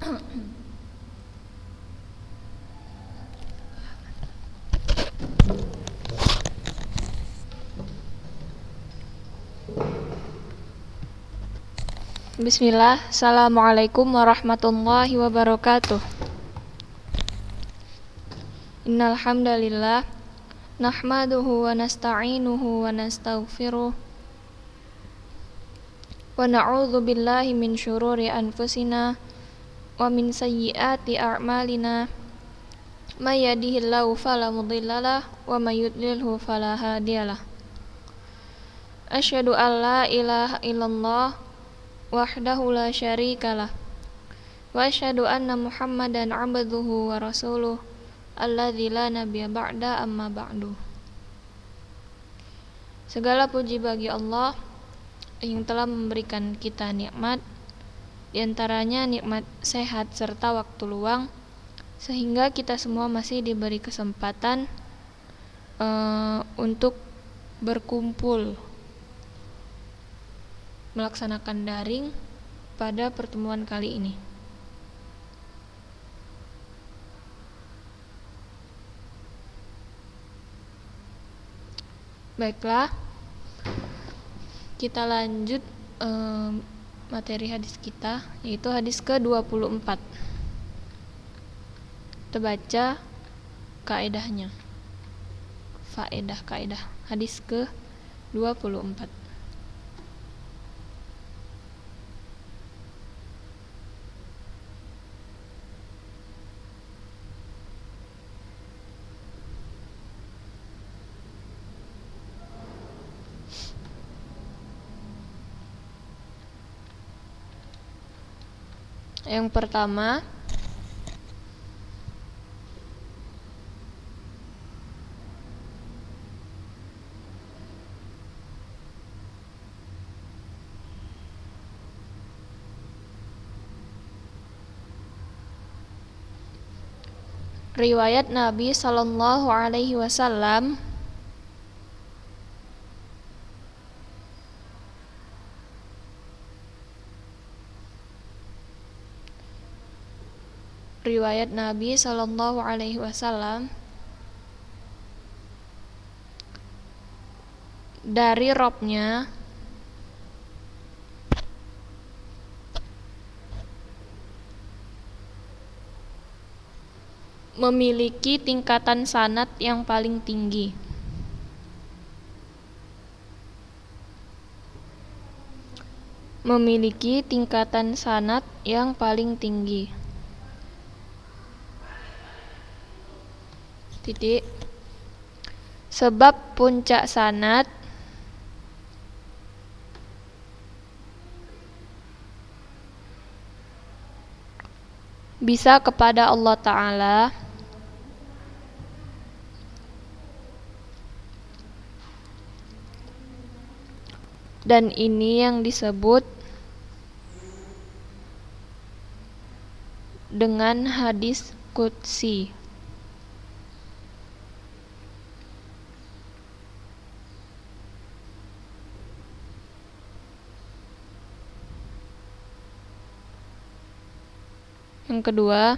Bismillah, Assalamualaikum warahmatullahi wabarakatuh. Innal hamdalillah nahmaduhu wa nasta'inuhu wa nastaghfiruh wa na'udzu billahi min syururi anfusina wa min sayyiati a'malina may yahdihillahu fala mudhillalah wa may yudlilhu fala hadiyalah. Asyhadu an la ilaha illallah wahdahu la syarikalah wa asyhadu anna Muhammadan abduhu wa rasuluh alladzi la nabiyya ba'da amma ba'du. Segala puji bagi Allah yang telah memberikan kita nikmat, diantaranya nikmat sehat serta waktu luang, sehingga kita semua masih diberi kesempatan untuk berkumpul melaksanakan daring pada pertemuan kali ini. Baiklah, kita lanjut materi hadis kita, yaitu hadis ke-24. Kita baca kaedahnya. Kaedah hadis ke-24. Yang pertama, riwayat Nabi Sallallahu Alaihi Wasallam dari Robnya memiliki tingkatan sanad yang paling tinggi. Sebab puncak sanad bisa kepada Allah Ta'ala, dan ini yang disebut dengan hadis qudsi. Yang kedua,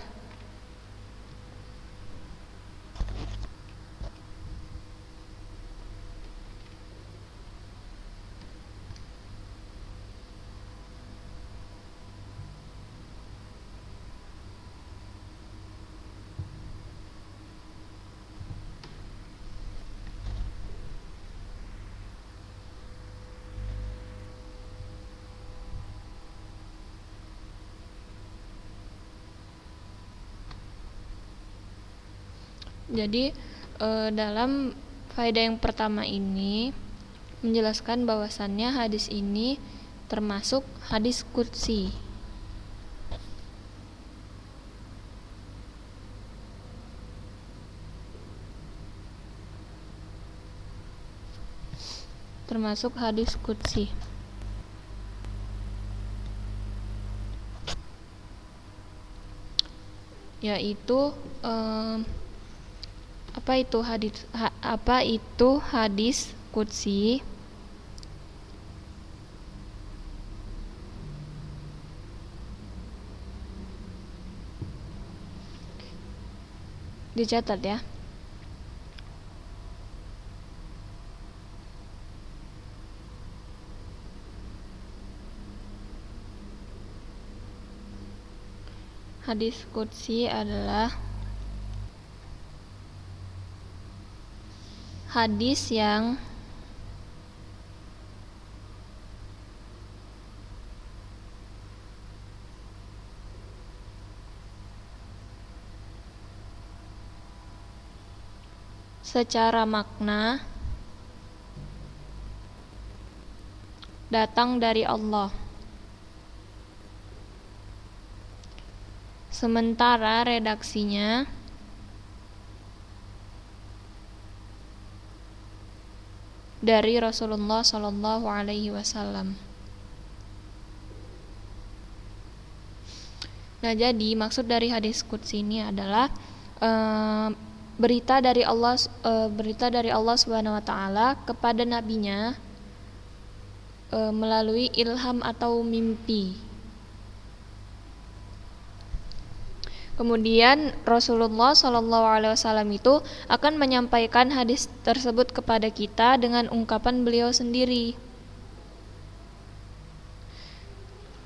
jadi dalam faedah yang pertama ini menjelaskan bahwasannya hadis ini termasuk hadis qudsi. Yaitu apa itu hadis qudsi? Dicatat ya. Hadis qudsi adalah hadis yang secara makna datang dari Allah. Sementara redaksinya dari Rasulullah Shallallahu Alaihi Wasallam. Nah, jadi maksud dari hadis qudsi ini adalah berita dari Allah Subhanahu Wa Taala kepada nabinya melalui ilham atau mimpi. Kemudian Rasulullah Shallallahu Alaihi Wasallam itu akan menyampaikan hadis tersebut kepada kita dengan ungkapan beliau sendiri.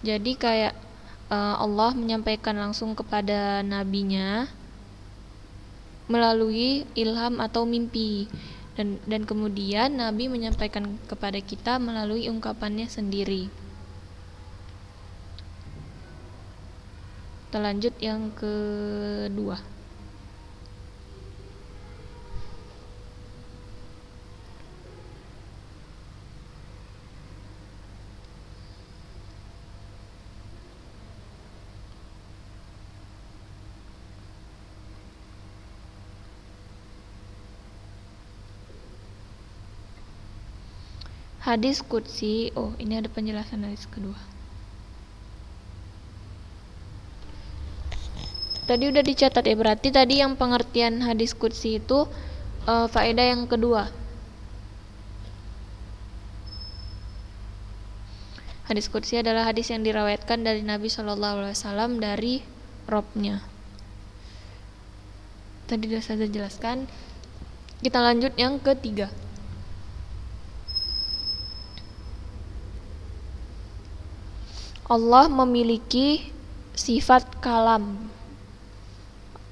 Jadi kayak Allah menyampaikan langsung kepada nabinya melalui ilham atau mimpi, dan kemudian Nabi menyampaikan kepada kita melalui ungkapannya sendiri. Kita lanjut yang kedua. Hadis qudsi, ini ada penjelasan hadis kedua. Tadi udah dicatat ya, berarti tadi yang pengertian hadis qudsi itu faedah yang kedua. Hadis qudsi adalah hadis yang diriwayatkan dari Nabi Shallallahu Alaihi Wasallam dari Robnya. Tadi sudah saya jelaskan. Kita lanjut yang ketiga. Allah memiliki sifat kalam.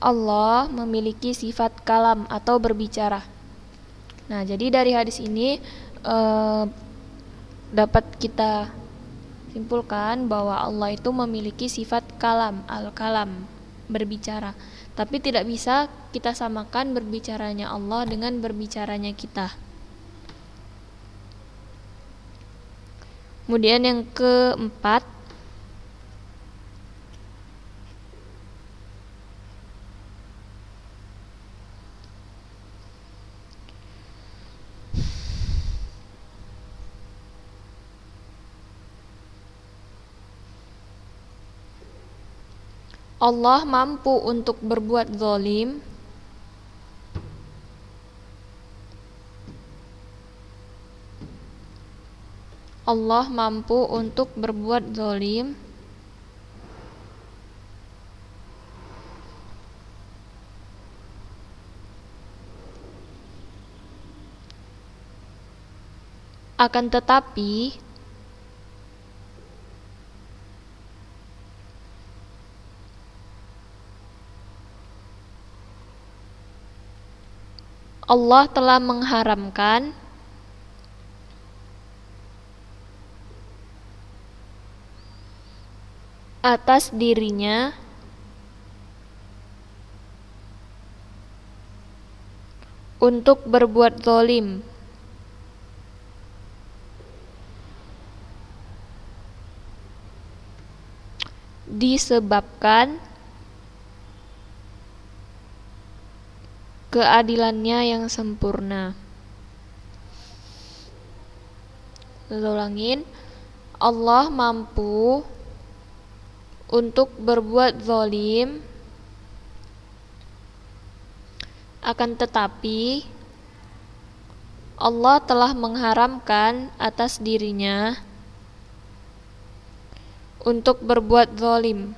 Allah memiliki sifat kalam atau berbicara. Nah, jadi dari hadis ini dapat kita simpulkan bahwa Allah itu memiliki sifat kalam, al-kalam, berbicara. Tapi tidak bisa kita samakan berbicaranya Allah dengan berbicaranya kita. Kemudian yang keempat, Allah mampu untuk berbuat zalim Allah mampu untuk berbuat zalim akan tetapi Allah telah mengharamkan atas dirinya untuk berbuat zalim disebabkan keadilannya yang sempurna. Ulangin, Allah mampu untuk berbuat zalim, akan tetapi Allah telah mengharamkan atas dirinya untuk berbuat zalim.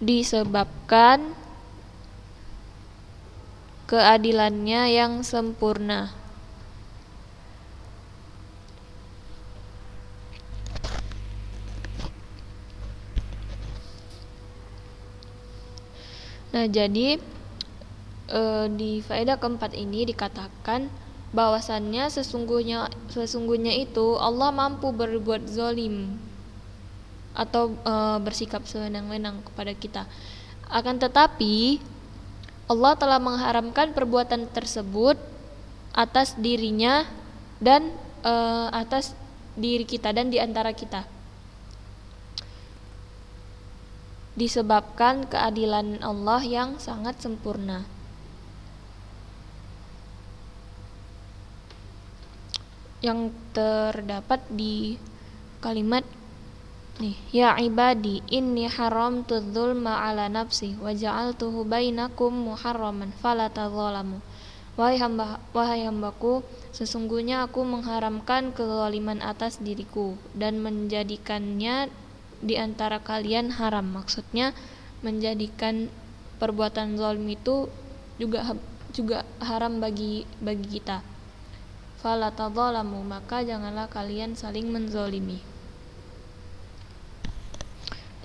disebabkan keadilannya yang sempurna. Nah, jadi di faedah keempat ini dikatakan bahwasannya sesungguhnya itu Allah mampu berbuat zalim atau bersikap sewenang-wenang kepada kita. Akan tetapi Allah telah mengharamkan perbuatan tersebut atas dirinya dan atas diri kita dan di antara kita, disebabkan keadilan Allah yang sangat sempurna. Yang terdapat di kalimat nih, ya ibadi inni haramtu dzulma ala nafsi wa ja'altuhu bainakum muharraman fala tadzalamu. Wahai hambaku, sesungguhnya aku mengharamkan kezaliman atas diriku dan menjadikannya di antara kalian haram. Maksudnya menjadikan perbuatan zalim itu juga haram bagi kita. Fala tadzalamu, maka janganlah kalian saling menzalimi.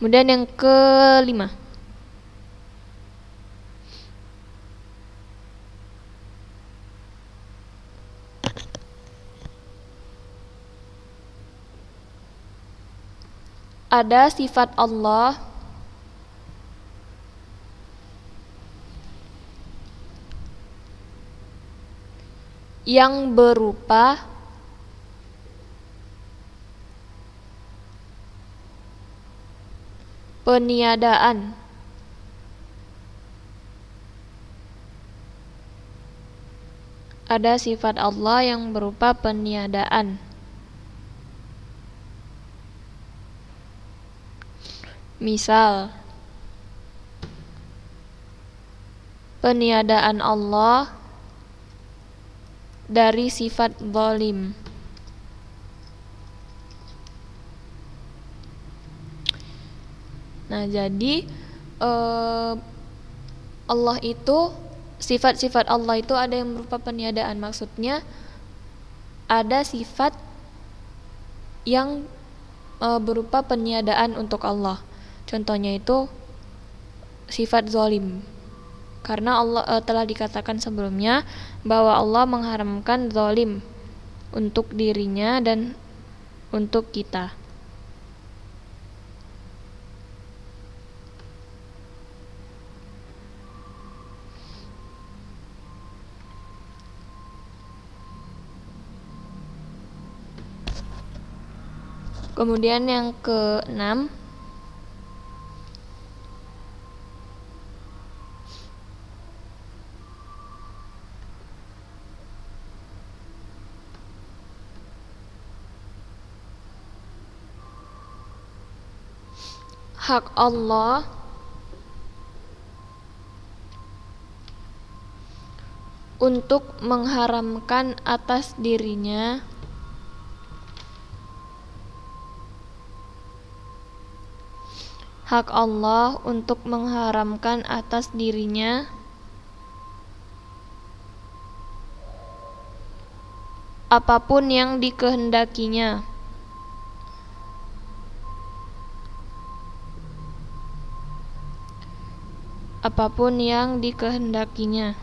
Kemudian yang kelima, ada sifat Allah yang berupa peniadaan. Ada sifat Allah yang berupa peniadaan. Misal, peniadaan Allah dari sifat zalim. Nah, jadi Allah itu, sifat-sifat Allah itu ada yang berupa peniadaan. Maksudnya ada sifat yang berupa peniadaan untuk Allah. Contohnya itu sifat zalim. Karena Allah telah dikatakan sebelumnya bahwa Allah mengharamkan zalim untuk dirinya dan untuk kita. Kemudian yang keenam, hak Allah untuk mengharamkan atas dirinya hak Allah untuk mengharamkan atas dirinya apapun yang dikehendakinya. Apapun yang dikehendakinya.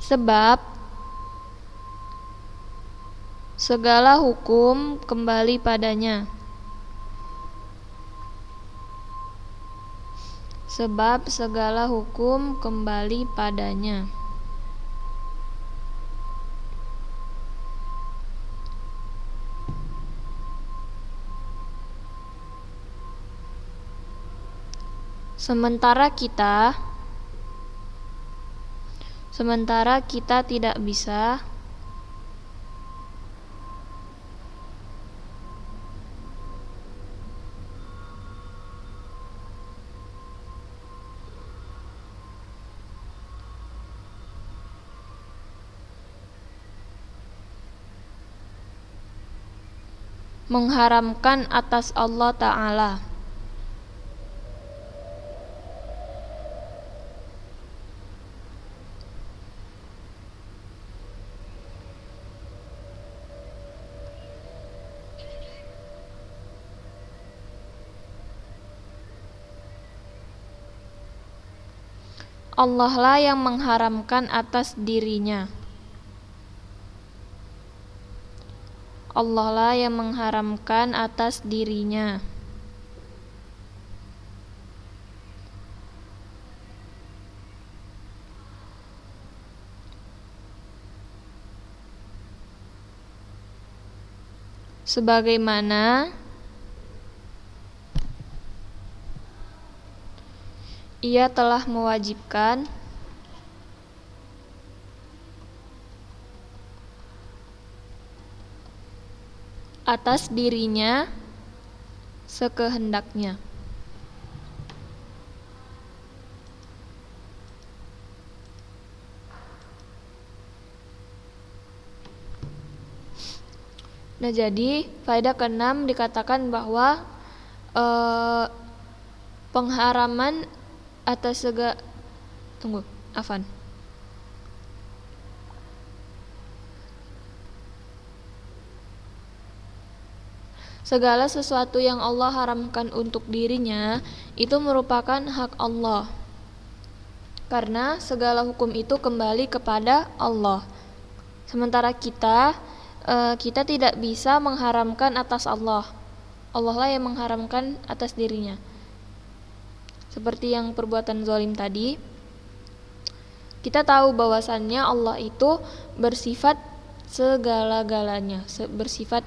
Sebab segala hukum kembali padanya. Sebab segala hukum kembali padanya. Sementara kita tidak bisa mengharamkan atas Allah Ta'ala. Allah lah yang mengharamkan atas dirinya. Allah lah yang mengharamkan atas dirinya. Sebagaimana Ia telah mewajibkan atas dirinya sekehendaknya. Nah, jadi faedah ke-6 dikatakan bahwa pengharaman atas segala sesuatu yang Allah haramkan untuk dirinya itu merupakan hak Allah. Karena segala hukum itu kembali kepada Allah. Sementara kita tidak bisa mengharamkan atas Allah. Allah lah yang mengharamkan atas dirinya. Seperti yang perbuatan zalim tadi, kita tahu bahwasannya Allah itu bersifat segala-galanya, bersifat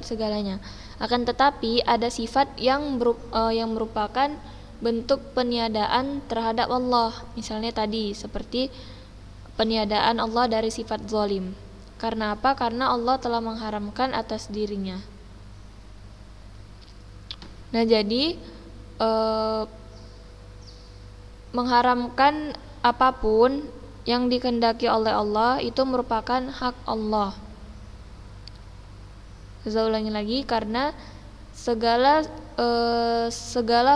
segalanya. Akan tetapi ada sifat yang merupakan bentuk peniadaan terhadap Allah. Misalnya tadi seperti peniadaan Allah dari sifat zalim. Karena apa? Karena Allah telah mengharamkan atas dirinya. Nah, jadi mengharamkan apapun yang dikehendaki oleh Allah itu merupakan hak Allah. Saya ulangi lagi, karena segala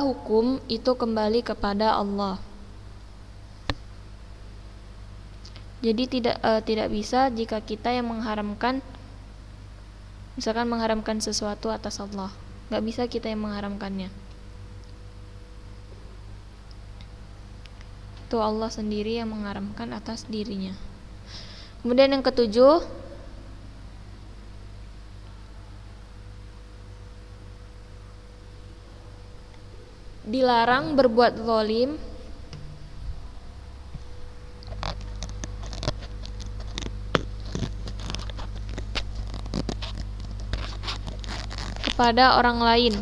hukum itu kembali kepada Allah. Jadi tidak bisa jika kita yang mengharamkan, misalkan mengharamkan sesuatu atas Allah, nggak bisa kita yang mengharamkannya. Itu Allah sendiri yang mengharamkan atas dirinya. Kemudian yang ke-7, dilarang berbuat zalim kepada orang lain.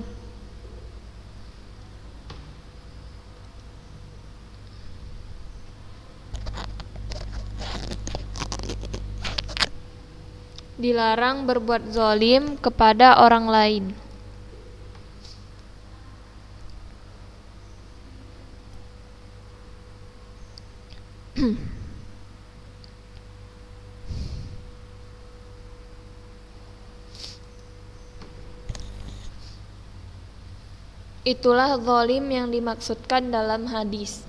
Dilarang berbuat zalim kepada orang lain. Itulah zalim yang dimaksudkan dalam hadis.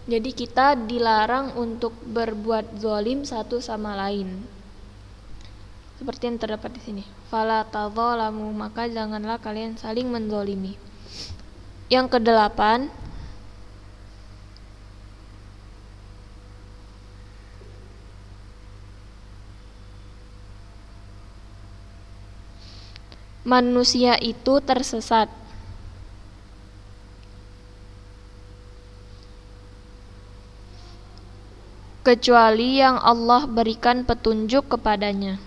Jadi kita dilarang untuk berbuat zalim satu sama lain. Seperti yang terdapat di sini. Fala tadzalamu, maka janganlah kalian saling menzalimi. Yang ke-8, manusia itu tersesat kecuali yang Allah berikan petunjuk kepadanya.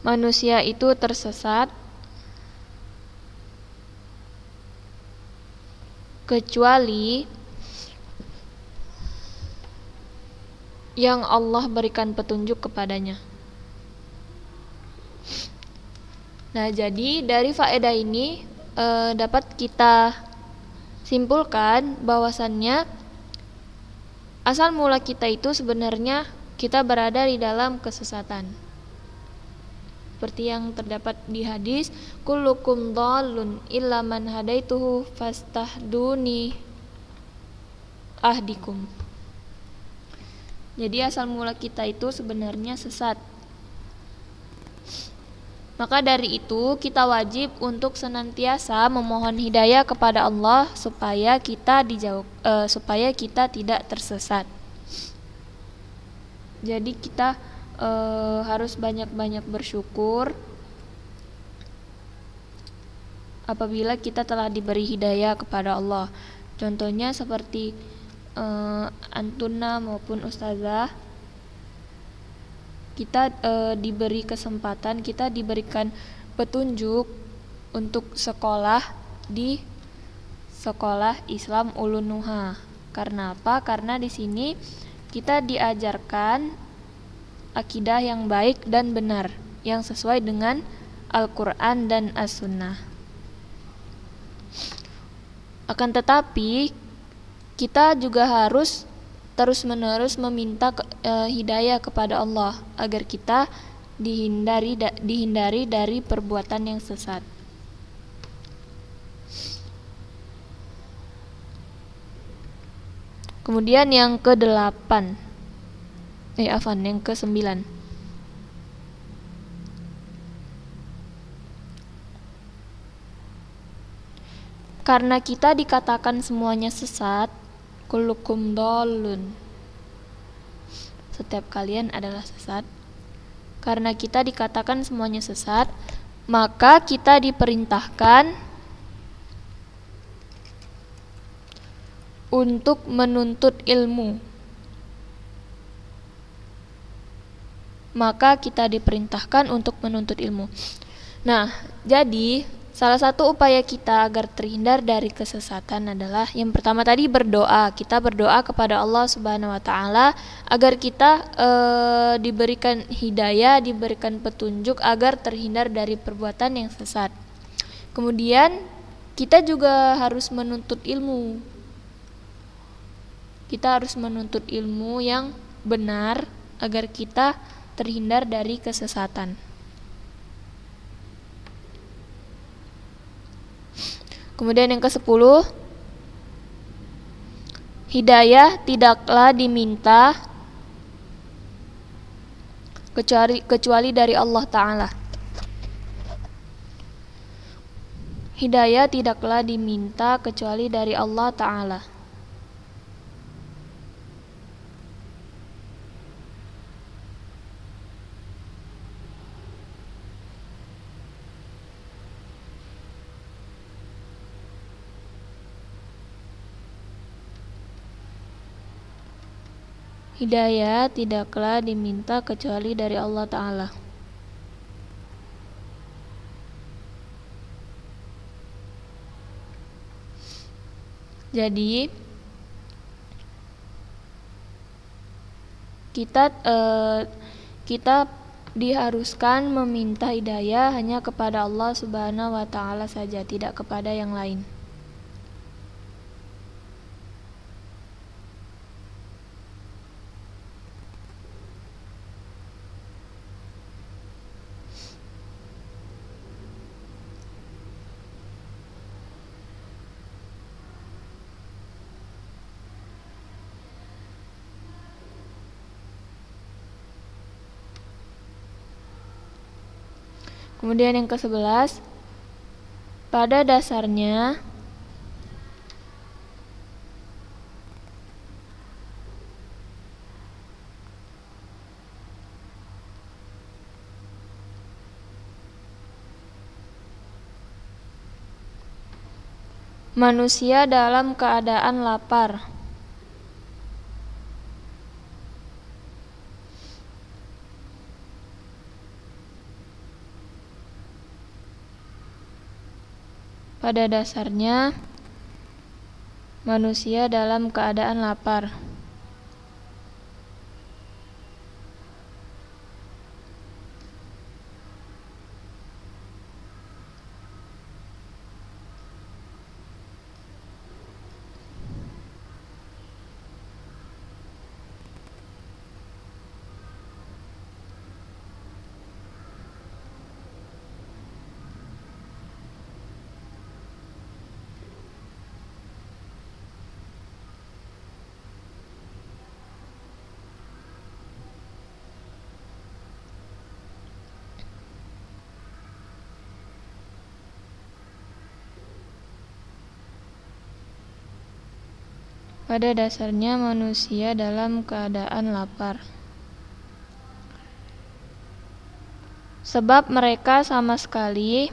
Manusia itu tersesat kecuali yang Allah berikan petunjuk kepadanya. Nah, jadi dari faedah ini dapat kita simpulkan bahwasannya asal mula kita itu sebenarnya kita berada di dalam kesesatan. Seperti yang terdapat di hadis, kullukum dhallun illa man hadaituhu fastahduni ahdikum. Jadi asal mula kita itu sebenarnya sesat. Maka dari itu kita wajib untuk senantiasa memohon hidayah kepada Allah supaya kita tidak tersesat. Jadi kita harus banyak-banyak bersyukur apabila kita telah diberi hidayah kepada Allah. Contohnya seperti Antuna maupun Ustazah, kita diberi kesempatan, kita diberikan petunjuk untuk sekolah di Sekolah Islam Ulunuha. Karena apa? Karena di sini kita diajarkan akidah yang baik dan benar, yang sesuai dengan Al-Quran dan As-Sunnah. Akan tetapi kita juga harus terus-menerus meminta hidayah kepada Allah agar kita dihindari dari perbuatan yang sesat. Kemudian yang ke-8, yang ke-9. Karena kita dikatakan semuanya sesat, kullukum dhallun, setiap kalian adalah sesat. Karena kita dikatakan semuanya sesat, maka kita diperintahkan untuk menuntut ilmu. Nah, jadi salah satu upaya kita agar terhindar dari kesesatan adalah yang pertama tadi berdoa. Kita berdoa kepada Allah Subhanahu wa taala agar kita diberikan hidayah, diberikan petunjuk agar terhindar dari perbuatan yang sesat. Kemudian kita juga harus menuntut ilmu. Kita harus menuntut ilmu yang benar agar kita terhindar dari kesesatan. Kemudian yang ke-10, hidayah tidaklah diminta kecuali dari Allah Ta'ala. Hidayah tidaklah diminta kecuali dari Allah Ta'ala. Hidayah tidaklah diminta kecuali dari Allah Ta'ala. Jadi kita diharuskan meminta hidayah hanya kepada Allah Subhanahu wa taala saja, tidak kepada yang lain. Kemudian yang ke-11, pada dasarnya manusia dalam keadaan lapar. Pada dasarnya manusia dalam keadaan lapar. Pada dasarnya manusia dalam keadaan lapar. Sebab mereka sama sekali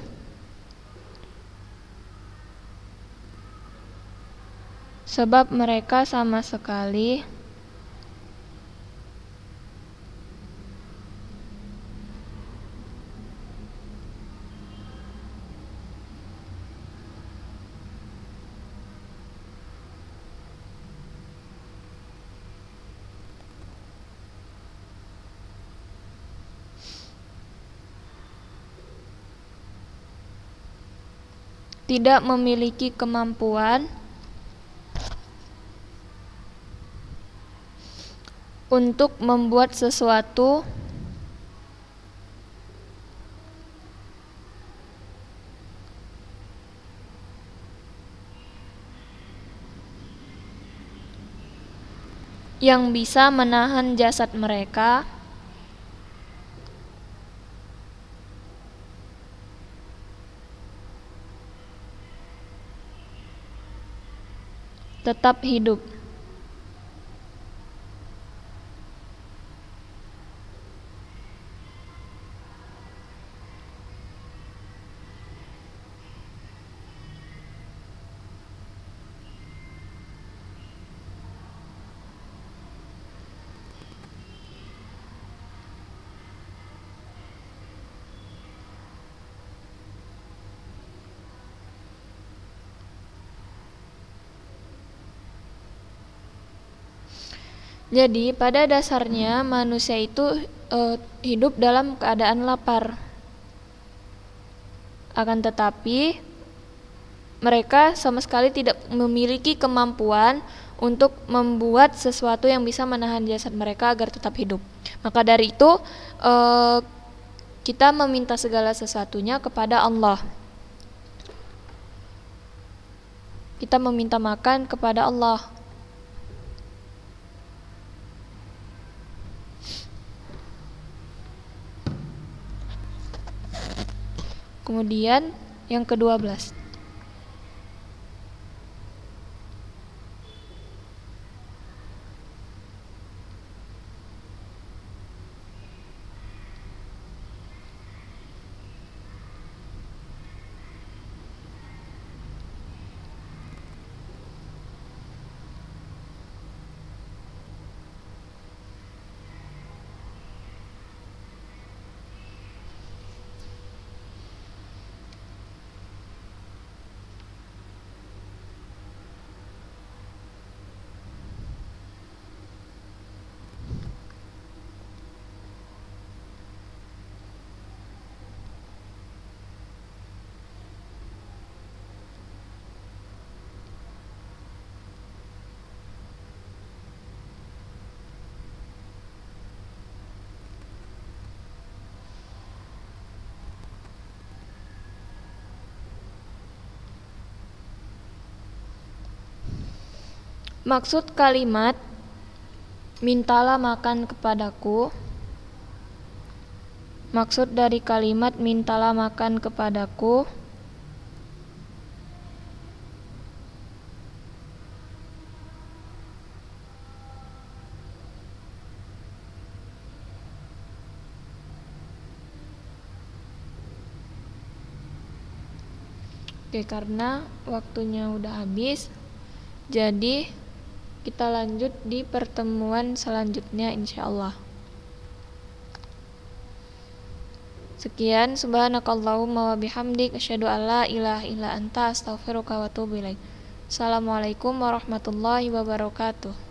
tidak memiliki kemampuan untuk membuat sesuatu yang bisa menahan jasad mereka tetap hidup. Jadi pada dasarnya manusia itu hidup dalam keadaan lapar. Akan tetapi mereka sama sekali tidak memiliki kemampuan untuk membuat sesuatu yang bisa menahan jasad mereka agar tetap hidup. Maka dari itu kita meminta segala sesuatunya kepada Allah. Kita meminta makan kepada Allah. Kemudian yang ke-12. Maksud kalimat mintalah makan kepadaku. Maksud dari kalimat mintalah makan kepadaku karena waktunya udah habis. Jadi kita lanjut di pertemuan selanjutnya insyaallah. Sekian, subhanakallahumma wa bihamdik asyhadu an la ilaha illa anta astaghfiruka wa atubu ilaik. Assalamualaikum warahmatullahi wabarakatuh.